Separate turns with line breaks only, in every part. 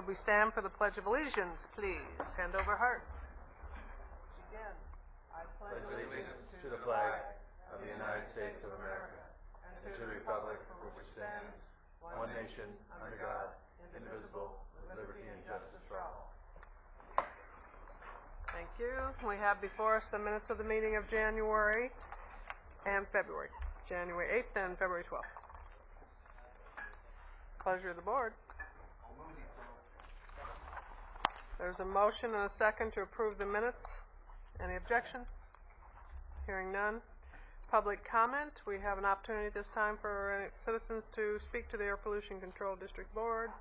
we stand for the Pledge of Allegiance, please? Hand over heart. Again, I pledge
allegiance to the flag of the United States of America and to the republic for which stands one nation under God, indivisible, with liberty and justice for all.
Thank you. We have before us the minutes of the meeting of January and February. January 8th and February 12th. Pleasure of the board. There's a motion and a second to approve the minutes. Any objection? Hearing none. Public comment. We have an opportunity at this time for citizens to speak to the Air Pollution Control District Board.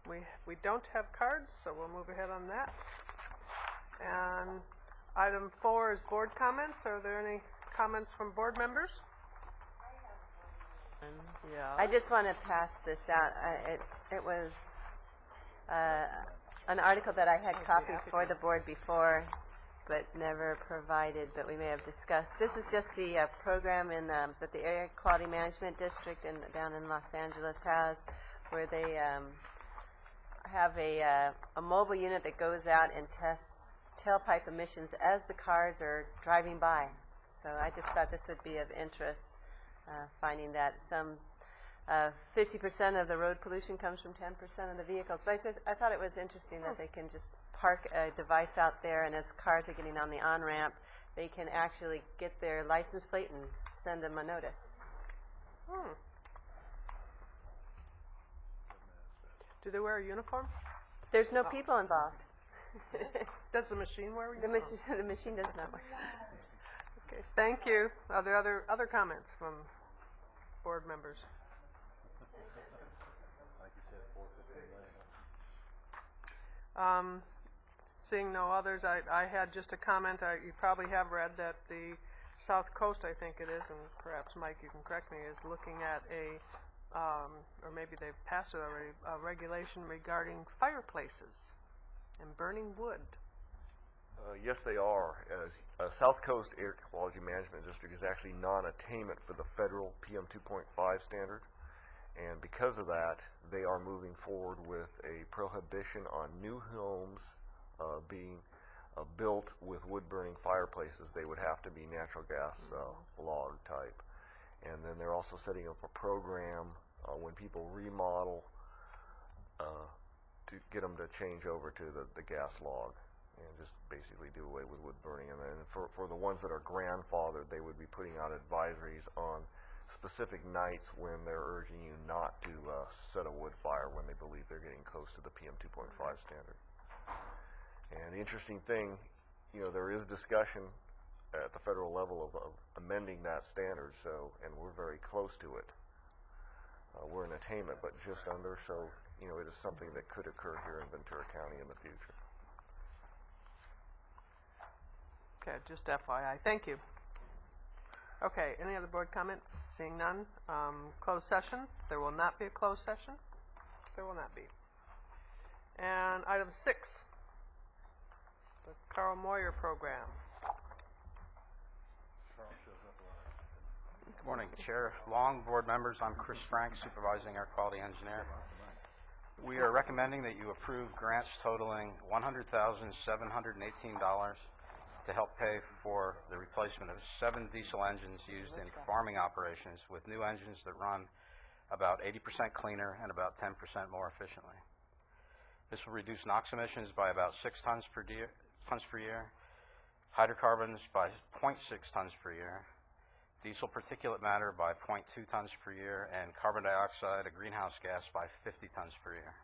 We don't have cards, so we'll move ahead on that. And item 4 is board comments. Are there any comments from board members? Yeah.
I just want to pass this out. It was an article that I had copied for the board before, but never provided, but we may have discussed. This is just the program that the Air Quality Management District down in Los Angeles has, where they have a mobile unit that goes out and tests tailpipe emissions as the cars are driving by. So I just thought this would be of interest, finding that some 50% of the road pollution comes from 10% of the vehicles. But I thought it was interesting that they can just park a device out there, and as cars are getting on the on-ramp, they can actually get their license plate and send them a notice.
Do they wear a uniform?
There's no people involved.
Does the machine wear a
The
uniform?
machine does not work.
Okay, thank you. Are there other comments from board members? Seeing no others, I had just a comment. You probably have read that the South Coast, I think it is, and perhaps Mike, you can correct me, is looking at or maybe they've passed it already, a regulation regarding fireplaces and burning wood.
Yes, they are. As South Coast Air Quality Management District is actually non-attainment for the federal PM 2.5 standard, and because of that, they are moving forward with a prohibition on new homes being built with wood-burning fireplaces. They would have to be natural gas log type. And then they're also setting up a program when people remodel to get them to change over to the gas log and just basically do away with wood burning. And then for the ones that are grandfathered, they would be putting out advisories on specific nights when they're urging you not to set a wood fire when they believe they're getting close to the PM 2.5 standard. And the interesting thing, there is discussion at the federal level of amending that standard, and we're very close to it. We're in attainment, but just under, so it is something that could occur here in Ventura County in the future.
Okay, just FYI. Thank you. Okay, any other board comments? Seeing none. Closed session. There will not be a closed session. There will not be. And item 6, the Carl Moyer program.
Good morning, Chair Long, board members. I'm Chris Frank, supervising our quality engineer. We are recommending that you approve grants totaling $100,718 to help pay for the replacement of 7 diesel engines used in farming operations with new engines that run about 80% cleaner and about 10% more efficiently. This will reduce NOx emissions by about 6 tons per year, hydrocarbons by 0.6 tons per year, diesel particulate matter by 0.2 tons per year, and carbon dioxide, a greenhouse gas, by 50 tons per year.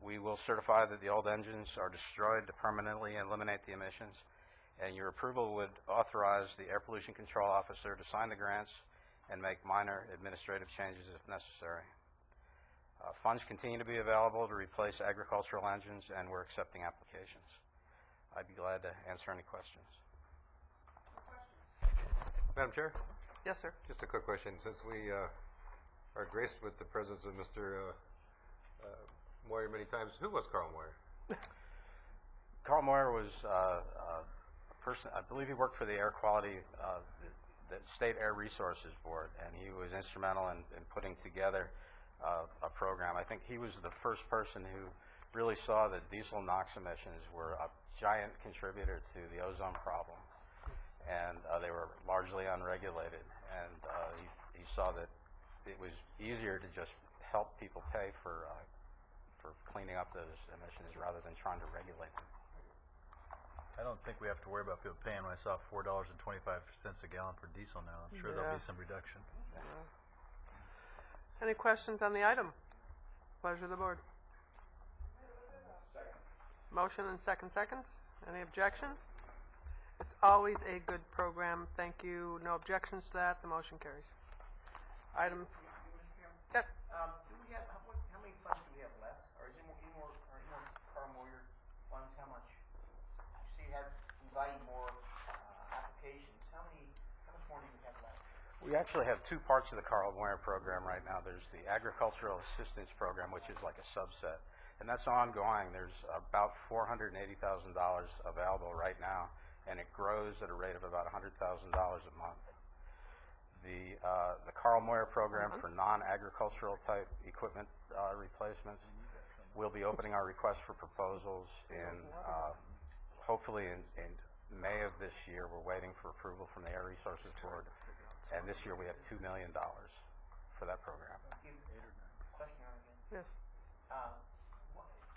We will certify that the old engines are destroyed to permanently eliminate the emissions, and your approval would authorize the Air Pollution Control Officer to sign the grants and make minor administrative changes if necessary. Funds continue to be available to replace agricultural engines, and we're accepting applications. I'd be glad to answer any questions.
Madam Chair?
Yes, sir.
Just a quick question. Since we are graced with the presence of Mr. Moyer many times, who was Carl Moyer?
Carl Moyer was a person, I believe he worked for the Air Quality, the State Air Resources Board, and he was instrumental in putting together a program. I think he was the first person who really saw that diesel NOx emissions were a giant contributor to the ozone problem, and they were largely unregulated. And he saw that it was easier to just help people pay for cleaning up those emissions rather than trying to regulate them.
I don't think we have to worry about people paying. When I saw $4.25 a gallon for diesel now, I'm sure there'll
Yeah.
be some reduction.
Any questions on the item? Pleasure of the board. Motion and second seconds. Any objection? It's always a good program. Thank you. No objections to that. The motion carries. Item. Yep.
Do we have, how many funds do we have left? Or is any more Carl Moyer funds, how much? You see, you have inviting more applications. How much more do we have left?
We actually have two parts of the Carl Moyer program right now. There's the Agricultural Assistance Program, which is like a subset, and that's ongoing. There's about $480,000 available right now, and it grows at a rate of about $100,000 a month. The Carl Moyer program for non-agricultural type equipment replacements, we'll be opening our request for proposals in hopefully in May of this year. We're waiting for approval from the Air Resources Board, and this year we have $2 million for that program.
Question on it again.
Yes.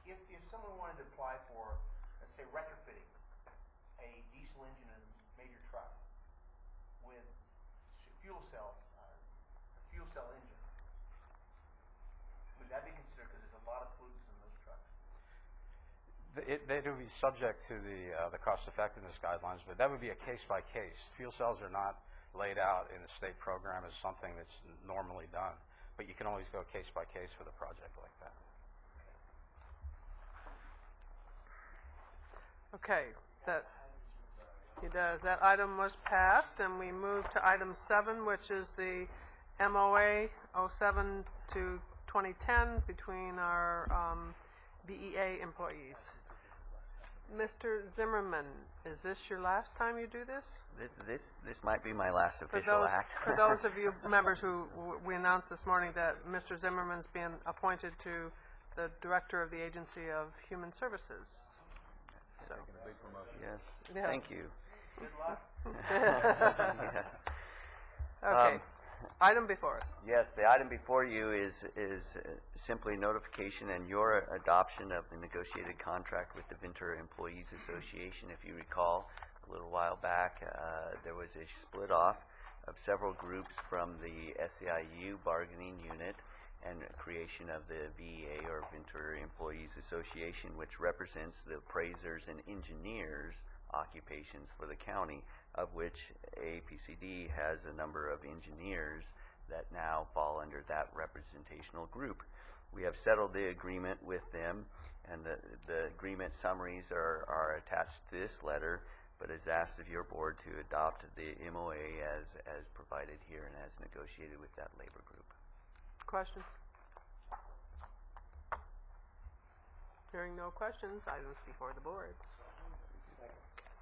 If someone wanted to apply for, let's say, retrofitting a diesel engine in a major truck with fuel cell engine, would that be considered, because there's a lot of pollutants in those trucks?
They would be subject to the cost effectiveness guidelines, but that would be a case by case. Fuel cells are not laid out in the state program as something that's normally done, but you can always go case by case with a project like that.
Okay. That item was passed, and we move to item 7, which is the MOA 07 to 2010 between our BEA employees. Mr. Zimmerman, is this your last time you do this?
This might be my last
For
official act.
for those of you members who we announced this morning that Mr. Zimmerman's been appointed to the Director of the Agency of Human Services. So,
Yes.
Yeah.
Thank you.
Good luck.
Yes.
okay. Item before us.
Yes, the item before you is simply notification and your adoption of the negotiated contract with the Ventura Employees Association. If you recall, a little while back, there was a split off of several groups from the SEIU bargaining unit and creation of the VEA, or Ventura Employees Association, which represents the appraisers and engineers occupations for the county, of which APCD has a number of engineers that now fall under that representational group. We have settled the agreement with them, and the agreement summaries are attached to this letter, but is asked of your board to adopt the MOA as provided here and as negotiated with that labor group.
Questions? Hearing no questions, items before the board.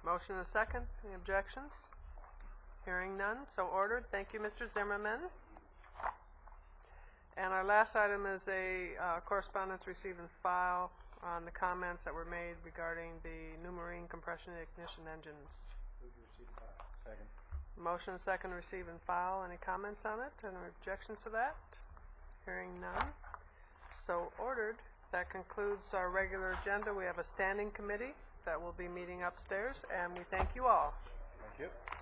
Motion and a second. Any objections? Hearing none, so ordered. Thank you, Mr. Zimmerman. And our last item is a correspondence receive and file on the comments that were made regarding the new marine compression ignition engines.
Second.
Motion and second, receive and file. Any comments on it? Any objections to that? Hearing none, so ordered. That concludes our regular agenda. We have a standing committee that will be meeting upstairs, and we thank you all.
Thank you.